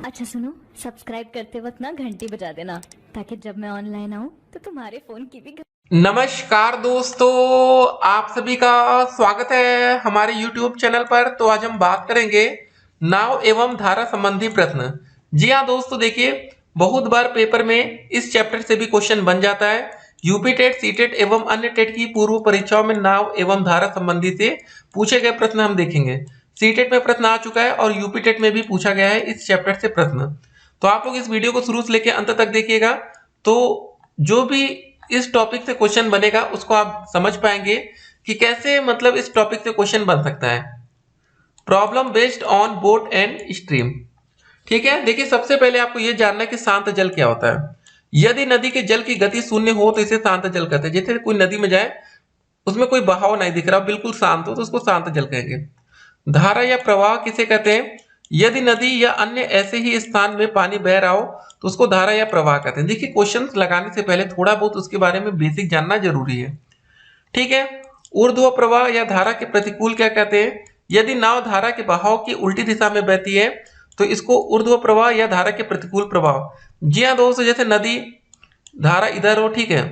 अच्छा सुनो, सब्सक्राइब करते वक्त ना घंटी बजा देना ताकि जब मैं ऑनलाइन आऊँ तो तुम्हारे फोन की भी नमस्कार दोस्तों, आप सभी का स्वागत है हमारे YouTube चैनल पर। तो आज हम बात करेंगे नाव एवं धारा संबंधी प्रश्न। जी हाँ दोस्तों, देखिए बहुत बार पेपर में इस चैप्टर से भी क्वेश्चन बन जाता है। यूपी टेट, सी टेट एवं अन्य टेट की पूर्व परीक्षाओं में नाव एवं धारा संबंधी से पूछे गए प्रश्न हम देखेंगे। सी टेट में प्रश्न आ चुका है और यूपी टेट में भी पूछा गया है इस चैप्टर से प्रश्न। तो आप लोग इस वीडियो को शुरू से लेकर अंत तक देखिएगा, तो जो भी इस टॉपिक से क्वेश्चन बनेगा उसको आप समझ पाएंगे कि कैसे मतलब इस टॉपिक से क्वेश्चन बन सकता है। Problem based on boat and stream. ठीक है, देखिए सबसे पहले आपको यह जानना है कि शांत जल क्या होता है। यदि नदी के जल की गति शून्य हो तो इसे शांत जल कहते हैं। जैसे कोई नदी में जाए, उसमें कोई बहाव नहीं दिख रहा, बिल्कुल शांत हो, तो उसको शांत जल कहेंगे। धारा या प्रवाह किसे कहते हैं? यदि नदी या अन्य ऐसे ही स्थान में पानी बह रहा हो तो उसको धारा या प्रवाह कहते हैं। देखिए क्वेश्चन लगाने से पहले थोड़ा बहुत उसके बारे में बेसिक जानना जरूरी है। ठीक है, ऊर्ध्व प्रवाह या धारा के प्रतिकूल क्या कहते हैं? यदि नाव धारा के बहाव की उल्टी दिशा में बहती है तो इसको ऊर्ध्व प्रवाह या धारा के प्रतिकूल प्रवाह। जी हाँ दोस्तों, जैसे नदी धारा इधर हो, ठीक है,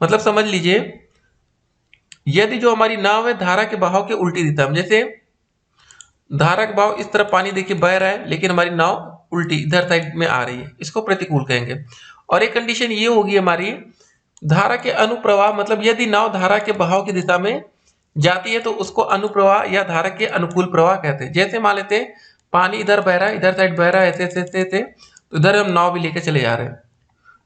मतलब समझ लीजिए यदि जो हमारी नाव है धारा के बहाव के उल्टी दिशा में, जैसे धारा का बहाव इस तरफ पानी देखिए बह रहा है लेकिन हमारी नाव उल्टी इधर साइड में आ रही है, इसको प्रतिकूल कहेंगे। और एक कंडीशन ये होगी हमारी धारा के अनुप्रवाह, मतलब यदि नाव धारा के बहाव की दिशा में जाती है तो उसको अनुप्रवाह या धारा के अनुकूल प्रवाह कहते हैं। जैसे मान लेते हैं पानी इधर बह रहा है, इधर साइड बह रहा है, ऐसे ऐसे ऐसे ऐसे, तो इधर हम नाव भी लेके चले जा रहे हैं।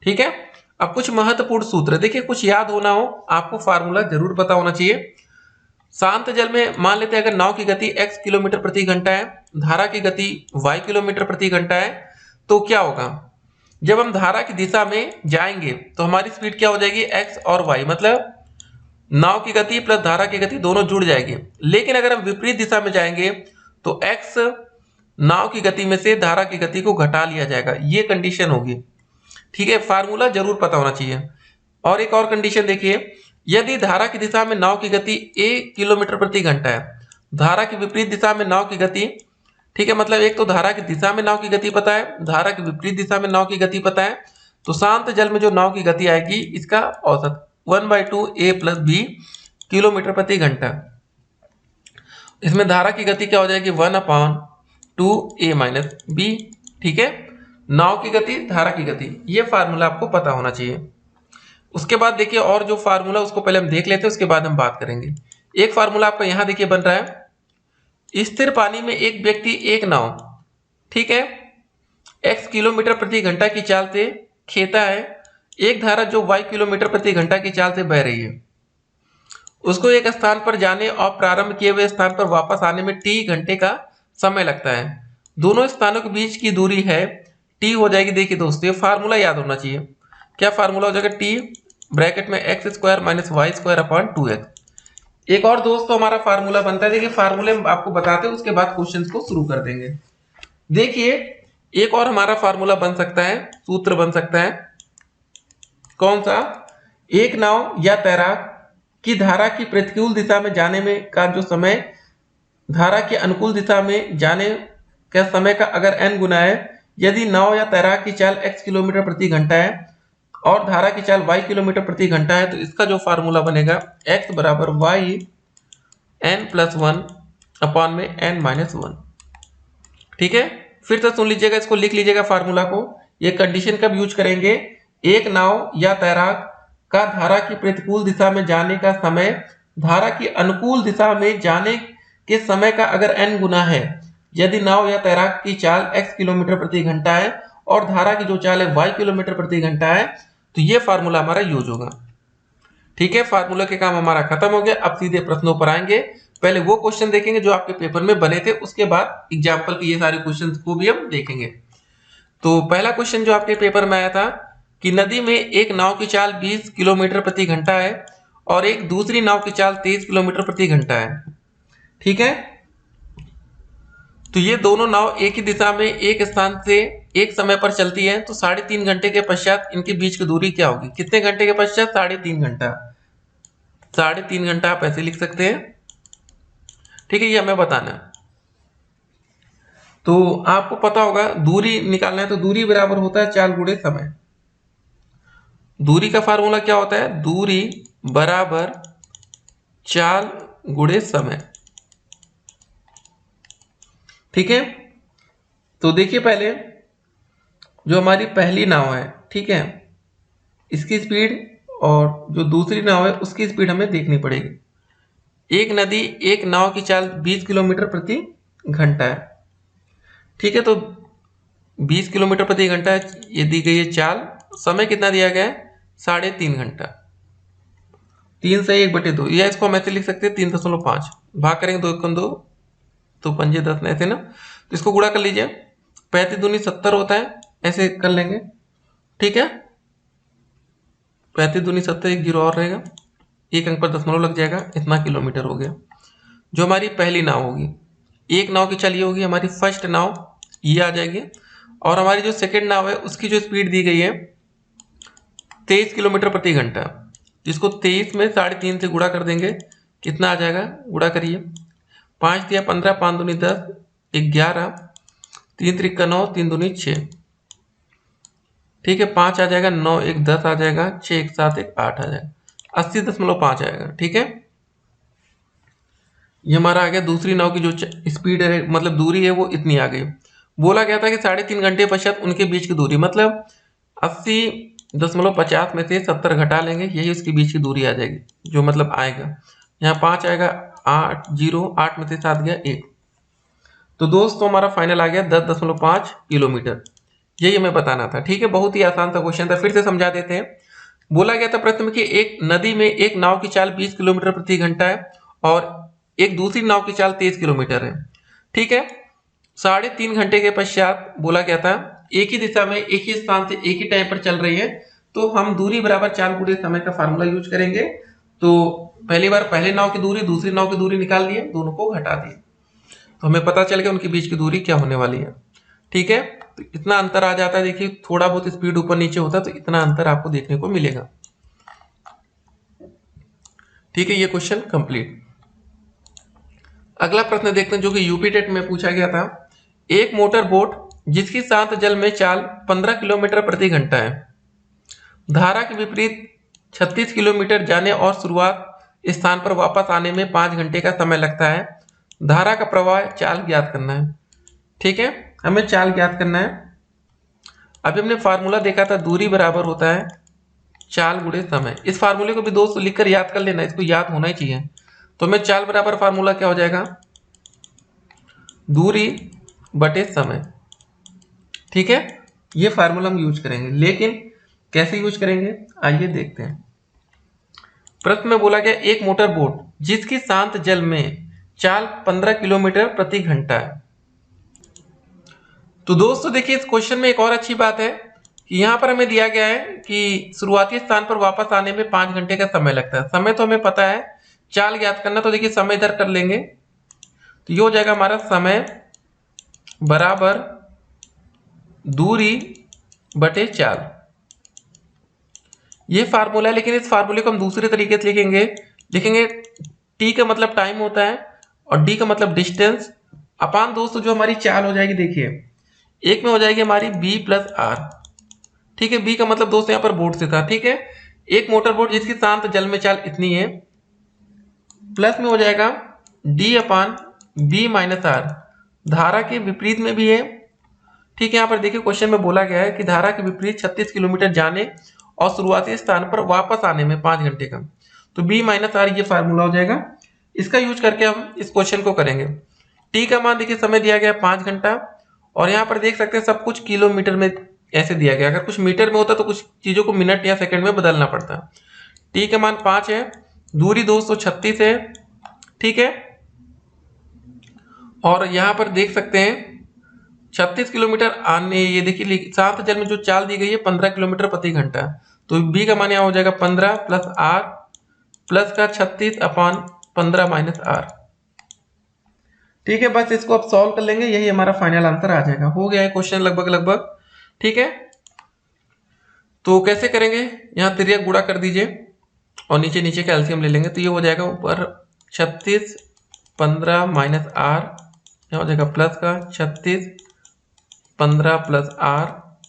ठीक है, अब कुछ महत्वपूर्ण सूत्र देखिए, कुछ याद होना हो आपको फार्मूला जरूर पता होना चाहिए। शांत जल में मान लेते हैं अगर नाव की गति x किलोमीटर प्रति घंटा है, धारा की गति y किलोमीटर प्रति घंटा है, तो क्या होगा? जब हम धारा की दिशा में जाएंगे तो हमारी स्पीड क्या हो जाएगी? x और y, मतलब नाव की गति प्लस धारा की गति दोनों जुड़ जाएगी। लेकिन अगर हम विपरीत दिशा में जाएंगे तो x नाव की गति में से धारा की गति को घटा लिया जाएगा, ये कंडीशन होगी। ठीक है, फार्मूला जरूर पता होना चाहिए। और एक और कंडीशन देखिए, यदि धारा की दिशा में नाव की गति a किलोमीटर प्रति घंटा है, धारा की विपरीत दिशा में नाव की गति, ठीक है, मतलब एक तो धारा की दिशा में नाव की गति पता है, धारा की विपरीत दिशा में नाव की गति पता है, तो शांत जल में जो नाव की गति आएगी इसका औसत 1/2 a प्लस b किलोमीटर प्रति घंटा। इसमें धारा की गति क्या हो जाएगी? 1/2 a माइनस b। ठीक है, नाव की गति धारा की गति, ये फार्मूला आपको पता होना चाहिए। उसके बाद देखिए और जो फार्मूला उसको पहले हम देख लेते हैं, उसके बाद हम बात करेंगे। एक फार्मूला आपका यहां देखिए बन रहा है, स्थिर पानी में एक व्यक्ति एक नाव, ठीक है, x किलोमीटर प्रति घंटा की चाल से खेता है, एक धारा जो y किलोमीटर प्रति घंटा की चाल से बह रही है, उसको एक स्थान पर जाने और प्रारंभ किए हुए स्थान पर वापस आने में t घंटे का समय लगता है। दोनों स्थानों के बीच की दूरी है t हो जाएगी। देखिए दोस्तों, ये फार्मूला याद होना चाहिए। क्या फार्मूला हो जाएगा? t ब्रैकेट में x square minus y square upon 2x। एक और दोस्तों हमारा फार्मूला बनता है, देखिए फार्मूले हम आपको बताते हैं उसके बाद क्वेश्चन को शुरू कर देंगे। देखिए एक और हमारा फार्मूला बन सकता है, सूत्र बन सकता है, कौन सा? एक नाव या तैराक की धारा की प्रतिकूल दिशा में जाने में का जो समय धारा की अनुकूल दिशा में जाने का समय का अगर n गुना है, यदि नाव या तैराक की चाल x किलोमीटर प्रति घंटा है और धारा की चाल y किलोमीटर प्रति घंटा है, तो इसका जो फार्मूला बनेगा x बराबर y n प्लस 1 अपॉन में n माइनस 1। ठीक है, फिर से सुन लीजिएगा, इसको लिख लीजिएगा फार्मूला को। ये कंडीशन कब यूज करेंगे? एक नाव या तैराक का धारा की प्रतिकूल दिशा में जाने का समय धारा की अनुकूल दिशा में जाने के समय का अगर n गुना है, यदि नाव या तैराक की चाल x किलोमीटर प्रति घंटा है और धारा की जो चाल है y किलोमीटर प्रति घंटा है, तो ये फार्मूला हमारा यूज होगा। ठीक है, फार्मूला के काम हमारा खत्म हो गया। अब सीधे प्रश्नों पर आएंगे। पहले वो क्वेश्चन देखेंगे जो आपके पेपर में बने थे, उसके बाद एग्जाम्पल के ये सारे क्वेश्चन को भी हम देखेंगे। तो पहला क्वेश्चन जो आपके पेपर में आया था कि नदी में एक नाव की चाल 20 किलोमीटर प्रति घंटा है और एक दूसरी नाव की चाल 23 किलोमीटर प्रति घंटा है। ठीक है, तो ये दोनों नाव एक ही दिशा में एक स्थान से एक समय पर चलती है, तो 3.5 घंटे के पश्चात इनके बीच की दूरी क्या होगी? कितने घंटे के पश्चात? 3.5 घंटा। 3.5 घंटा आप ऐसे लिख सकते हैं। ठीक है, ये हमें बताना है। तो आपको पता होगा दूरी निकालना है तो दूरी बराबर होता है चाल गुणे समय। दूरी का फार्मूला क्या होता है? दूरी बराबर चाल गुणे समय। ठीक है, तो देखिए पहले जो हमारी पहली नाव है, ठीक है, इसकी स्पीड और जो दूसरी नाव है उसकी स्पीड हमें देखनी पड़ेगी। एक नदी एक नाव की चाल 20 किलोमीटर प्रति घंटा है। ठीक है, तो 20 किलोमीटर प्रति घंटा ये दी गई है चाल। समय कितना दिया गया है? 3.5 घंटा। 3 से 1/2, या इसको हम ऐसे लिख सकते हैं 3.5 भाग करेंगे 2 एकम 2 तो 5 10 ऐसे ना, तो इसको गुणा कर लीजिए। 35 दूनी 70 होता है, ऐसे कर लेंगे। ठीक है, 35 दूनी 70, एक जीरो और रहेगा, एक अंक पर दशमलव लग जाएगा, इतना किलोमीटर हो गया। जो हमारी पहली नाव होगी, एक नाव की चाल ये होगी, हमारी फर्स्ट नाव ये आ जाएगी। और हमारी जो सेकेंड नाव है उसकी जो स्पीड दी गई है 23 किलोमीटर प्रति घंटा, जिसको 23 में 3.5 से गुणा कर देंगे, कितना आ जाएगा? गुणा करिए, 5 दिया 15, 5 दूनी 10, 11, 3 त्रिका 9, 3 दूनी 6। ठीक है, 5 आ जाएगा, 9 1 10 आ जाएगा, 6 1 7 1 8 आ जाएगा, 80.5 आएगा। ठीक है, ये हमारा आ गया। दूसरी नाव की जो स्पीड है, मतलब दूरी है, वो इतनी आ गई। बोला गया था कि 3.5 घंटे पश्चात उनके बीच की दूरी, मतलब 80.50 में से 70 घटा लेंगे, यही उसके बीच की दूरी आ जाएगी, जो मतलब आएगा यहाँ 5 आएगा, 8 0, 8 में से 7 गया 1, तो दोस्तों हमारा फाइनल आ गया 10.5 किलोमीटर। यही हमें बताना था। ठीक है, बहुत ही आसान सा क्वेश्चन था, फिर से समझा देते हैं। बोला गया था प्रश्न में कि एक नदी में एक नाव की चाल 20 किलोमीटर प्रति घंटा है और एक दूसरी नाव की चाल 23 किलोमीटर है। ठीक है, 3.5 घंटे के पश्चात बोला गया था एक ही दिशा में एक ही स्थान से एक ही टाइम पर चल रही है, तो हम दूरी बराबर चाल गुणे समय का फार्मूला यूज करेंगे। तो पहली बार पहले नाव की दूरी दूसरी नाव की दूरी निकाल दिए, दोनों को घटा दिए, तो हमें पता चल गया उनके बीच की दूरी क्या होने वाली है। ठीक है, तो इतना अंतर आ जाता है। देखिए थोड़ा बहुत स्पीड ऊपर नीचे होता है तो इतना अंतर आपको देखने को मिलेगा। ठीक है, ये क्वेश्चन कंप्लीट। अगला प्रश्न देखते हैं जो कि यूपी टेट में पूछा गया था। एक मोटर बोट जिसकी शांत जल में चाल 15 किलोमीटर प्रति घंटा है, धारा के विपरीत 36 किलोमीटर जाने और शुरुआत स्थान पर वापस आने में 5 घंटे का समय लगता है, धारा का प्रवाह चाल ज्ञात करना है। ठीक है, हमें चाल ज्ञात करना है। अभी हमने फार्मूला देखा था, दूरी बराबर होता है चाल गुणे समय। इस फार्मूले को भी दोस्तों लिखकर याद कर लेना, इसको याद होना ही चाहिए। तो हमें चाल बराबर फार्मूला क्या हो जाएगा? दूरी बटे समय। ठीक है, ये फार्मूला हम यूज करेंगे, लेकिन कैसे यूज करेंगे आइए देखते हैं। प्रश्न में बोला गया एक मोटर बोट जिसकी शांत जल में चाल 15 किलोमीटर प्रति घंटा है। तो दोस्तों देखिए इस क्वेश्चन में एक और अच्छी बात है कि यहाँ पर हमें दिया गया है कि शुरुआती स्थान पर वापस आने में 5 घंटे का समय लगता है। समय तो हमें पता है, चाल ज्ञात करना, तो देखिए समय इधर कर लेंगे, तो ये हो जाएगा हमारा समय बराबर दूरी बटे चाल। ये फार्मूला है, लेकिन इस फार्मूले को हम दूसरे तरीके से लिखेंगे टी का मतलब टाइम होता है और डी का मतलब डिस्टेंस अपान दोस्तों जो हमारी चाल हो जाएगी, देखिए एक में हो जाएगी हमारी बी प्लस आर। ठीक है, बी का मतलब दोस्तों यहाँ पर बोट से था। ठीक है, एक मोटर बोट जिसकी शांत जल में चाल इतनी है, प्लस में हो जाएगा d upon b minus r, धारा के विपरीत में भी है। ठीक है, यहाँ पर देखिए क्वेश्चन में बोला गया है कि धारा के विपरीत 36 किलोमीटर जाने और शुरुआती स्थान पर वापस आने में 5 घंटे का, तो बी माइनस आर ये फार्मूला हो जाएगा। इसका यूज करके हम इस क्वेश्चन को करेंगे। टी का मान देखिए समय दिया गया 5 घंटा, और यहाँ पर देख सकते हैं सब कुछ किलोमीटर में ऐसे दिया गया। अगर कुछ मीटर में होता तो कुछ चीजों को मिनट या सेकंड में बदलना पड़ता। टी का मान 5 है, दूरी 236 है। ठीक है, और यहाँ पर देख सकते हैं 36 किलोमीटर आने, ये देखिए शांत जल में जो चाल दी गई है 15 किलोमीटर प्रति घंटा, तो बी का मान यहाँ हो जाएगा 15 प्लस आर प्लस का 36 अपान 15 माइनस आर। ठीक है, बस इसको अब सॉल्व कर लेंगे, यही हमारा फाइनल आंसर आ जाएगा। हो गया है क्वेश्चन लगभग। ठीक है, तो कैसे करेंगे, यहाँ तिर्यक गुणा कर दीजिए और नीचे नीचे का एलसीएम ले लेंगे, तो ये हो जाएगा ऊपर 36 15 माइनस आर यहाँ हो जाएगा प्लस का 36 15 plus r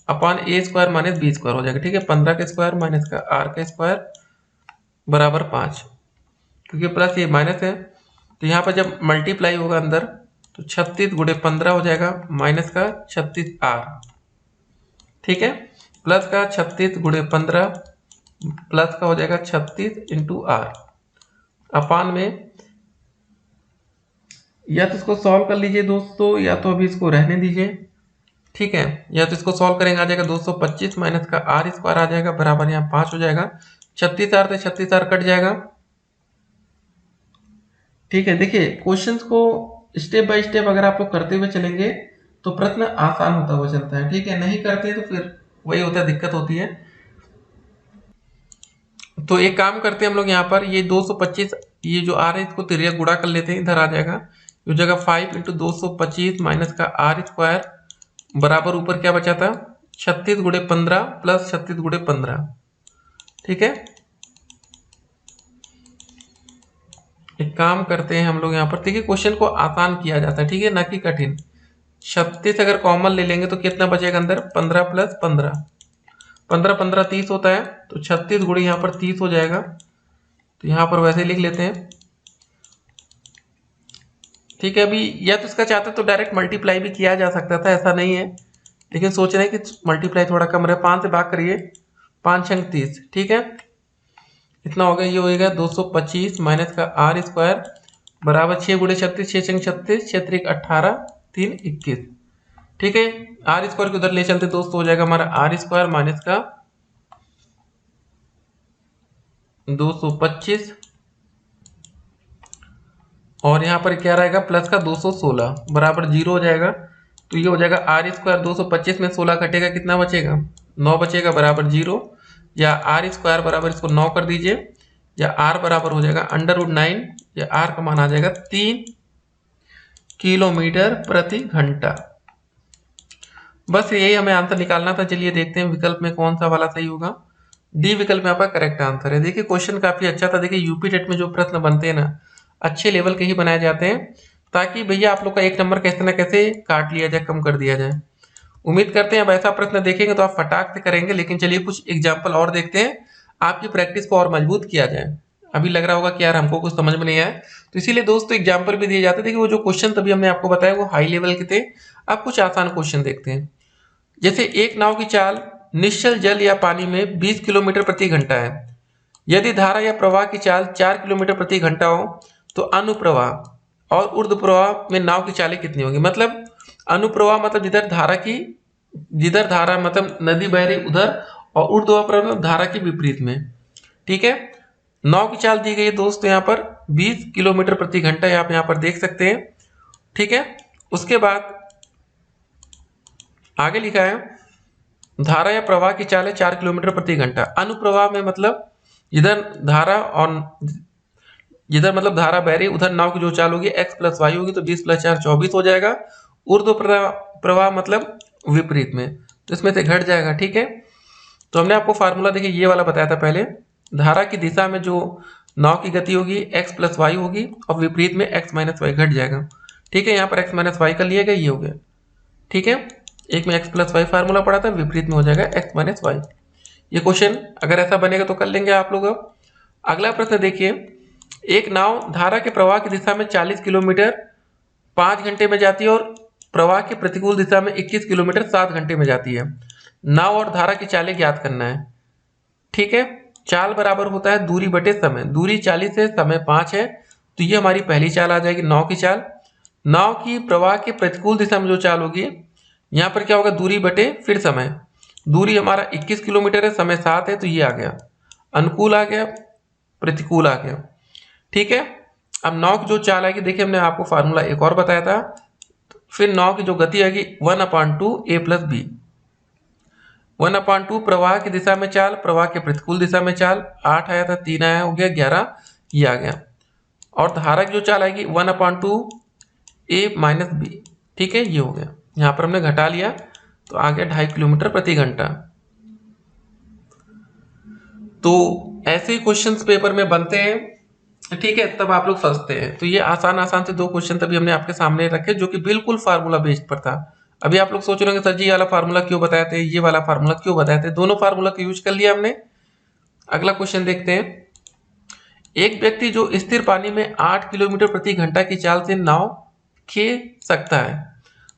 upon a square minus b square हो जाएगा। ठीक है, 15 का स्क्वायर माइनस का आर का स्क्वायर बराबर 5, क्योंकि प्लस ये माइनस है तो यहाँ पर जब मल्टीप्लाई होगा अंदर तो 36 गुणे 15 हो जाएगा माइनस का 36 आर। ठीक है, प्लस का 36 गुणे 15 प्लस का हो जाएगा 36 इंटू आर अपान में, या तो इसको सॉल्व कर लीजिए दोस्तों या तो अभी इसको रहने दीजिए। ठीक है, या तो इसको सॉल्व करेंगे, आ जाएगा 225 माइनस का आर स्क्वायर आ जाएगा बराबर यहाँ 5 हो जाएगा। 36 आर से 36 आर कट जाएगा। ठीक है, देखिए क्वेश्चंस को स्टेप बाय स्टेप अगर आप लोग करते हुए चलेंगे तो प्रश्न आसान होता हुआ चलता है। ठीक है, नहीं करते तो फिर वही होता है, दिक्कत होती है। तो एक काम करते हैं हम लोग, यहाँ पर ये 225 ये जो आ रहा है इसको तिरिया गुणा कर लेते हैं, इधर आ जाएगा ये जगह 5 इंटू 225 माइनस का आर स्क्वायर बराबर ऊपर क्या बचा था 36 गुणे 15 प्लस 36 गुणे 15। ठीक है, एक काम करते हैं हम लोग यहाँ पर, देखिए क्वेश्चन को आसान किया जाता है, ठीक है, ना कि कठिन। 36 अगर कॉमन ले लेंगे तो कितना बचेगा अंदर 15 प्लस 15, 15 15 30 होता है, तो 36 गुणे यहाँ पर 30 हो जाएगा, तो यहाँ पर वैसे लिख लेते हैं। ठीक है, अभी या तो इसका चाहते तो डायरेक्ट मल्टीप्लाई भी किया जा सकता था, ऐसा नहीं है, लेकिन सोच रहे हैं कि मल्टीप्लाई थोड़ा कम रहे। 5 से भाग करिए, 5 छंग 30। ठीक है, इतना हो गया, ये होएगा 225 माइनस का आर स्क्वायर बराबर 6 गुणे 36, 6 छंग 36, 6 त्रिक 18, 3 21। ठीक है, आर स्क्वायर को उधर ले चलते दोस्तों, हो जाएगा हमारा आर स्क्वायर माइनस का 225 और यहाँ पर क्या रहेगा प्लस का 216 बराबर 0 हो जाएगा। तो ये हो जाएगा आर स्क्वायर 225 में 16 कटेगा, कितना बचेगा 9 बचेगा बराबर 0, या आर स्क्वायर बराबर इसको 9 कर दीजिए, या आर बराबर हो जाएगा √9, या आर का मान आ जाएगा 3 किलोमीटर प्रति घंटा। बस यही हमें आंसर निकालना था। चलिए देखते हैं विकल्प में कौन सा वाला सही होगा। डी विकल्प में आपका करेक्ट आंसर है। देखिए क्वेश्चन काफी अच्छा था। देखिए यूपी टेट में जो प्रश्न बनते हैं ना, अच्छे लेवल के ही बनाए जाते हैं, ताकि भैया आप लोग का 1 नंबर कैसे ना कैसे काट लिया जाए, कम कर दिया जाए। उम्मीद करते हैं अब ऐसा प्रश्न देखेंगे तो आप फटाक से करेंगे। लेकिन चलिए कुछ एग्जाम्पल और देखते हैं, आपकी प्रैक्टिस को और मजबूत किया जाए। अभी लग रहा होगा कि यार हमको कुछ समझ में नहीं आया, तो इसीलिए दोस्तों एग्जाम्पल भी दिए जाते हैं। देखिए वो जो क्वेश्चन तभी हमने आपको बताया वो हाई लेवल के थे। अब कुछ आसान क्वेश्चन देखते हैं। जैसे एक नाव की चाल निश्चल जल या पानी में 20 किलोमीटर प्रति घंटा है। यदि धारा या प्रवाह की चाल 4 किलोमीटर प्रति घंटा हो तो अनुप्रवाह और ऊर्ध्व प्रवाह में नाव की चालें कितनी होंगी। मतलब अनुप्रवाह मतलब जिधर धारा मतलब नदी बह रही उधर, और ऊर्ध्व प्रवाह मतलब धारा के विपरीत में। ठीक है, नाव की चाल दी गई है दोस्तों यहाँ पर 20 किलोमीटर प्रति घंटा, आप यहाँ पर देख सकते हैं। ठीक है, उसके बाद आगे लिखा है धारा या प्रवाह की चाल है 4 किलोमीटर प्रति घंटा। अनुप्रवाह में मतलब जिधर धारा बह रही उधर नाव की जो चाल होगी x प्लस वाई होगी, तो 20 प्लस 4 24 हो जाएगा। ऊर्ध्व प्रवाह मतलब विपरीत में, तो इसमें से घट जाएगा। ठीक है, तो हमने आपको फार्मूला देखिए ये वाला बताया था पहले। धारा की दिशा में जो नाव की गति होगी x प्लस वाई होगी और विपरीत में x माइनस वाई घट जाएगा। ठीक है, यहाँ पर x माइनस वाई कर लिया गया, ये हो गया। ठीक है, एक में x प्लस वाई फार्मूला पड़ा था, विपरीत में हो जाएगा x माइनस वाई। ये क्वेश्चन अगर ऐसा बनेगा तो कर लेंगे आप लोग। अगला प्रश्न देखिए, एक नाव धारा के प्रवाह की दिशा में 40 किलोमीटर 5 घंटे में जाती है और प्रवाह के प्रतिकूल दिशा में 21 किलोमीटर 7 घंटे में जाती है। नाव और धारा की चालें ज्ञात करना है। ठीक है, चाल बराबर होता है दूरी बटे समय। दूरी 40 है, समय 5 है, तो ये हमारी पहली चाल आ जाएगी नाव की चाल। नाव की प्रवाह के प्रतिकूल दिशा में जो चाल होगी, यहाँ पर क्या होगा दूरी बटे फिर समय। दूरी हमारा 21 किलोमीटर है, समय 7 है, तो ये आ गया अनुकूल आ गया, प्रतिकूल आ गया। ठीक है, अब नाव की जो चाल आएगी, देखिए हमने आपको फार्मूला एक और बताया था। फिर नाव की जो गति आएगी 1/2 a प्लस बी। 1/2 प्रवाह की दिशा में चाल, प्रवाह के प्रतिकूल दिशा में चाल, 8 आया था, 3 आया, हो गया 11, ये आ गया। और धारा की जो चाल आएगी 1/2 a माइनस बी। ठीक है, ये हो गया। यहाँ पर हमने घटा लिया तो आ गया 2.5 किलोमीटर प्रति घंटा। तो ऐसे ही क्वेश्चंस पेपर में बनते हैं। ठीक है, तब आप लोग फंसते हैं। तो ये आसान आसान से दो क्वेश्चन तभी हमने आपके सामने रखे जो कि बिल्कुल फार्मूला बेस्ड पर था। अभी आप लोग सोच रहे होंगे सर जी ये वाला फार्मूला क्यों बताए थे, ये वाला फार्मूला क्यों बताए थे, दोनों फार्मूला का यूज कर लिया हमने। अगला क्वेश्चन देखते हैं। एक व्यक्ति जो स्थिर पानी में 8 किलोमीटर प्रति घंटा की चाल से नाव खींच सकता है,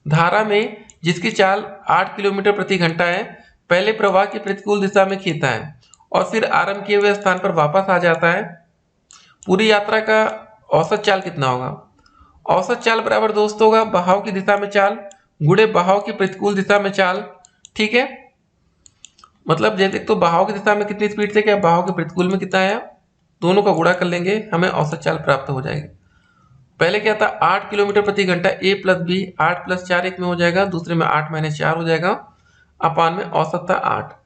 धारा में जिसकी चाल 8 किलोमीटर प्रति घंटा है, पहले प्रवाह की प्रतिकूल दिशा में खींचता है और फिर आरंभ किए हुए स्थान पर वापस आ जाता है, पूरी यात्रा का औसत चाल कितना होगा। औसत चाल बराबर दोस्तों होगा बहाव की दिशा में चाल गुणे बहाव की प्रतिकूल दिशा में चाल। ठीक है, मतलब जैसे तो बहाव की दिशा में कितनी स्पीड से क्या, बहाव के प्रतिकूल में कितना आया, दोनों का गुणा कर लेंगे हमें औसत चाल प्राप्त हो जाएगी। पहले क्या था 8 किलोमीटर प्रति घंटा a प्लस बी, 8 प्लस 4 एक में हो जाएगा, दूसरे में 8 माइनस 4 हो जाएगा, अपान में औसत था 8।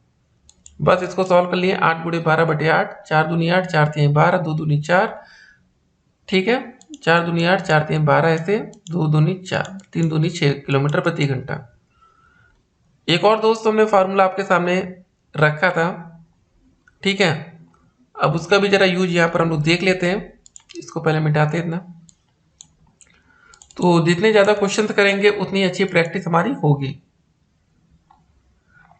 बस इसको सॉल्व कर लिए, 8 गुणे 12 बटे 8, 4 दूनी 8, 4 तीन 12, 2 दूनी 4। ठीक है, 4 दूनी 8, 4 तीन 12, ऐसे 2 दूनी 4, 3 दूनी 6 किलोमीटर प्रति घंटा। एक और दोस्त हमने फार्मूला आपके सामने रखा था, ठीक है, अब उसका भी जरा यूज यहाँ पर हम लोग देख लेते हैं। इसको पहले मिटाते हैं इतना। तो जितने ज्यादा क्वेश्चन करेंगे उतनी अच्छी प्रैक्टिस हमारी होगी।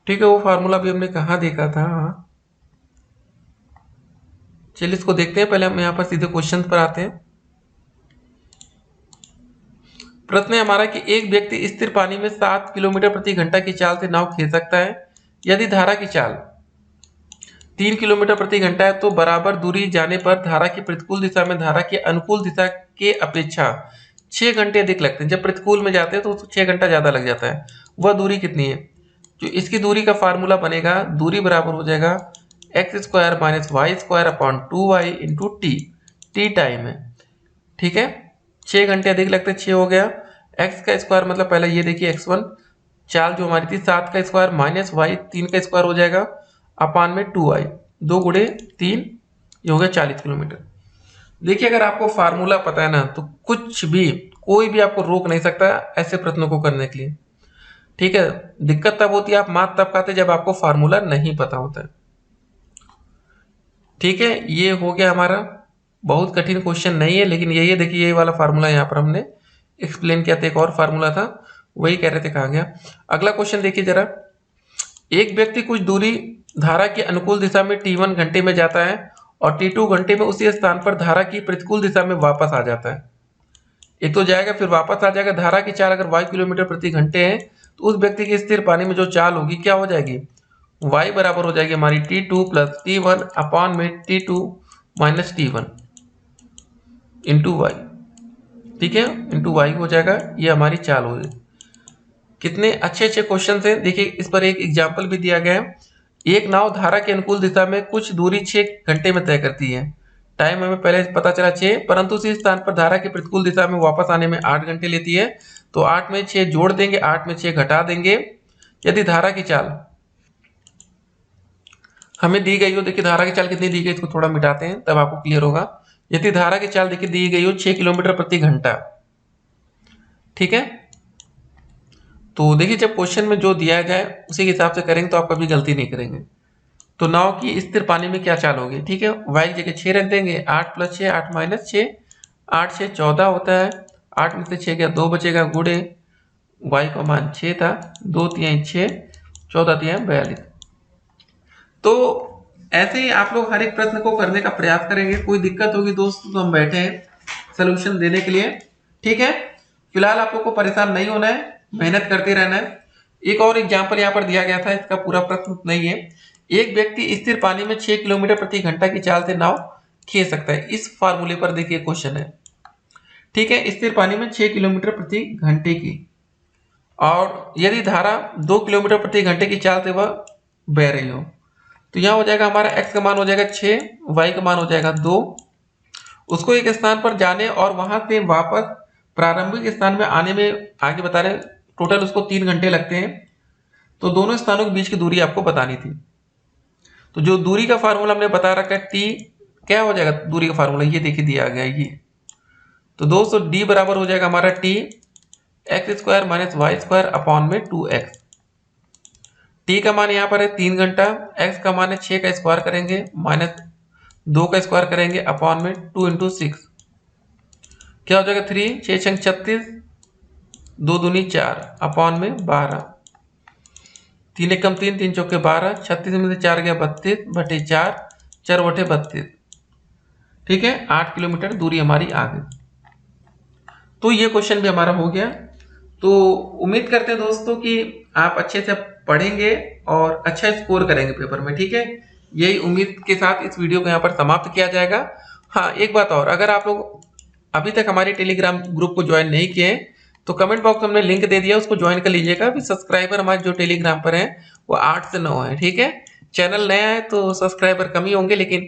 ठीक है, वो फार्मूला भी हमने कहाँ देखा था, चलिए इसको देखते हैं। पहले हम यहाँ पर सीधे क्वेश्चन पर आते हैं। प्रश्न है हमारा कि एक व्यक्ति स्थिर पानी में 7 किलोमीटर प्रति घंटा की चाल से नाव खींच सकता है, यदि धारा की चाल 3 किलोमीटर प्रति घंटा है तो बराबर दूरी जाने पर धारा की प्रतिकूल दिशा में धारा की अनुकूल दिशा के अपेक्षा 6 घंटे अधिक लगते हैं। जब प्रतिकूल में जाते हैं तो 6 घंटा ज्यादा लग जाता है। वह दूरी कितनी है, जो इसकी दूरी का फार्मूला बनेगा, दूरी बराबर हो जाएगा x square minus y square upon 2y into t, t time है। ठीक है, 6 घंटे अधिक लगते हैं, 6 हो गया। एक्स का स्क्वायर मतलब पहले ये देखिए x1 चाल जो हमारी थी 7 का स्क्वायर माइनस वाई 3 का स्क्वायर हो जाएगा, अपान में 2y, 2 गुणे 3, ये हो गया 40 किलोमीटर। देखिए अगर आपको फार्मूला पता है ना तो कुछ भी कोई भी आपको रोक नहीं सकता ऐसे प्रश्नों को करने के लिए। ठीक है, दिक्कत तब होती है, आप मात तब खाते जब आपको फार्मूला नहीं पता होता है। ठीक है, ये हो गया हमारा, बहुत कठिन क्वेश्चन नहीं है, लेकिन यही है, देखिए ये वाला फार्मूला यहाँ पर हमने एक्सप्लेन किया था, एक और फार्मूला था वही कह रहे थे कहाँ गया। अगला क्वेश्चन देखिए जरा। एक व्यक्ति कुछ दूरी धारा की अनुकूल दिशा में t1 घंटे में जाता है और t2 घंटे में उसी स्थान पर धारा की प्रतिकूल दिशा में वापस आ जाता है। एक तो जाएगा फिर वापस आ जाएगा। धारा की चाल अगर y किलोमीटर प्रति घंटे है तो उस व्यक्ति की स्थिर पानी में जो चाल होगी क्या हो जाएगी, y बराबर हो जाएगी हमारी t2 प्लस t1 अपॉन में t2 minus t1 into Y. ठीक है, इंटू वाई हो जाएगा, ये हमारी चाल हो जाएगी। कितने अच्छे अच्छे क्वेश्चन हैं। देखिए इस पर एक एग्जाम्पल भी दिया गया है। एक नाव धारा के अनुकूल दिशा में कुछ दूरी 6 घंटे में तय करती है। टाइम हमें पहले पता चला 6, परंतु उसी स्थान पर धारा की प्रतिकूल दिशा में वापस आने में 8 घंटे लेती है। तो 8 में 6 जोड़ देंगे, 8 में 6 घटा देंगे। यदि धारा की चाल हमें दी गई हो, देखिए धारा की चाल कितनी दी गई, इसको थोड़ा मिटाते हैं तब आपको क्लियर होगा। यदि धारा की चाल देखिए दी गई हो 6 किलोमीटर प्रति घंटा, ठीक है, तो देखिए जब क्वेश्चन में जो दिया जाए उसी के हिसाब से करेंगे तो आप कभी गलती नहीं करेंगे। तो नाव की स्थिर पानी में क्या चाल होगी, ठीक है, वाई की जगह 6 रख देंगे, 8 प्लस 6 8 माइनस 6, 8 6 14 होता है, 8 में से 6 गया 2 बचेगा, गुणे वाई का मान 6 था, 2 3 6, 14 3 42। तो ऐसे ही आप लोग हर एक प्रश्न को करने का प्रयास करेंगे। कोई दिक्कत होगी दोस्त तो हम बैठे हैं सोल्यूशन देने के लिए। ठीक है, फिलहाल आप लोग को परेशान नहीं होना है, मेहनत करते रहना है। एक और एग्जाम्पल यहाँ पर दिया गया था, इसका पूरा प्रश्न नहीं है। एक व्यक्ति स्थिर पानी में 6 किलोमीटर प्रति घंटा की चाल से नाव खींच सकता है। इस फार्मूले पर देखिए क्वेश्चन है, ठीक है, स्थिर पानी में 6 किलोमीटर प्रति घंटे की, और यदि धारा 2 किलोमीटर प्रति घंटे की चाल से वह बह रही हो, तो यहाँ हो जाएगा हमारा x का मान हो जाएगा 6, y का मान हो जाएगा 2। उसको एक स्थान पर जाने और वहां से वापस प्रारंभिक स्थान में आने में आगे बता रहे टोटल उसको 3 घंटे लगते हैं। तो दोनों स्थानों के बीच की दूरी आपको बतानी थी। तो जो दूरी का फार्मूला हमने बता रखा है t, क्या हो जाएगा दूरी का फार्मूला, ये देखिए दिया गया ये। तो दोस्तों d बराबर हो जाएगा हमारा t x square minus y square upon में 2x। टी का मान यहाँ पर है 3 घंटा, x का मान है 6 का स्क्वायर करेंगे माइनस 2 का स्क्वायर करेंगे अपॉन में 2 इंटू 6 क्या हो जाएगा 3, 6 छंग 36, 2 दूनी 4 अपॉन में 12, 3 एकम 3, 3 चौके 12, 36 में से 4 गया 32 बटे 4, 4 बटे 32। ठीक है, 8 किलोमीटर दूरी हमारी आ गई। तो ये क्वेश्चन भी हमारा हो गया। तो उम्मीद करते हैं दोस्तों कि आप अच्छे से पढ़ेंगे और अच्छा स्कोर करेंगे पेपर में। ठीक है, यही उम्मीद के साथ इस वीडियो को यहाँ पर समाप्त किया जाएगा। हाँ, एक बात और, अगर आप लोग अभी तक हमारे टेलीग्राम ग्रुप को ज्वाइन नहीं किए हैं तो कमेंट बॉक्स में हमने लिंक दे दिया, उसको ज्वाइन कर लीजिएगा। अभी सब्सक्राइबर हमारे जो टेलीग्राम पर हैं वो 8 से 9 है। ठीक है, चैनल नया है तो सब्सक्राइबर कम ही होंगे, लेकिन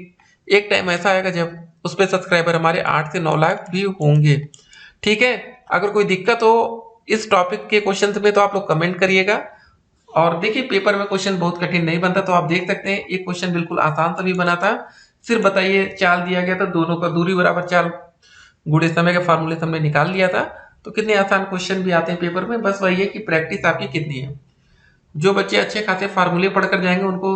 एक टाइम ऐसा आएगा जब उस पर सब्सक्राइबर हमारे 8 से 9 लाख भी होंगे। ठीक है, अगर कोई दिक्कत हो इस टॉपिक के क्वेश्चन में तो आप लोग कमेंट करिएगा। और देखिए, पेपर में क्वेश्चन बहुत कठिन नहीं बनता, तो आप देख सकते हैं एक क्वेश्चन बिल्कुल आसान सा भी बना था। सिर्फ बताइए, चाल दिया गया था, दोनों का दूरी बराबर चाल गुणे समय के फार्मूले से हमने निकाल लिया था। तो कितने आसान क्वेश्चन भी आते हैं पेपर में, बस वही है कि प्रैक्टिस आपकी कितनी है। जो बच्चे अच्छे खासे फार्मूले पढ़कर जाएंगे उनको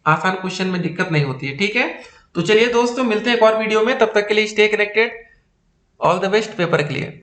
आसान क्वेश्चन में दिक्कत नहीं होती है। ठीक है, तो चलिए दोस्तों, मिलते हैं एक और वीडियो में, तब तक के लिए stay connected. All the best paper के लिए।